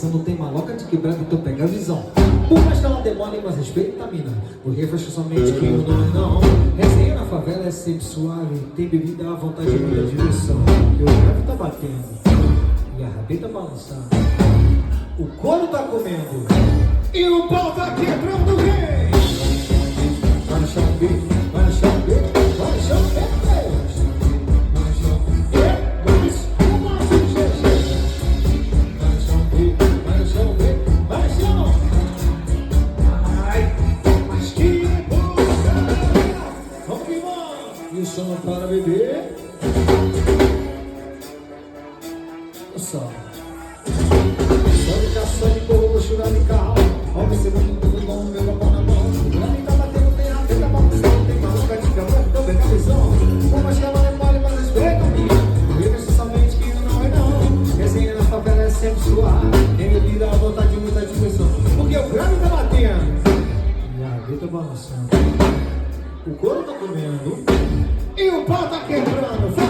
Não tem maloca de quebrada, então pega a visão. Por mais que ela demore, mas respeita a mina. Porque fecha somente que o nome não. Resenha na favela é sempre suave. Tem bebida à vontade e muita diversão. E o grave tá batendo e a rabeta balançando. O couro tá comendo e o pau tá quebrando. Vem! Vai no chão, vai no chão, vai no chão, vai no chão. Isso não para beber. Só indicação de corpo, chuva de carro. Homem segundo tudo bom, meu papão na mão. O grande tá batendo, tem a teta, balançando. Tem maluca de cabelo, então pega a visão. Por mais que ela não mole, mas respeita o dia. Vive somente que não é não. Resenha na favela é sempre suar. Tem bebida à vontade de muita diversão. Porque o grande tá batendo e a rabeta balançando. O couro tá comendo e o pau tá quebrando.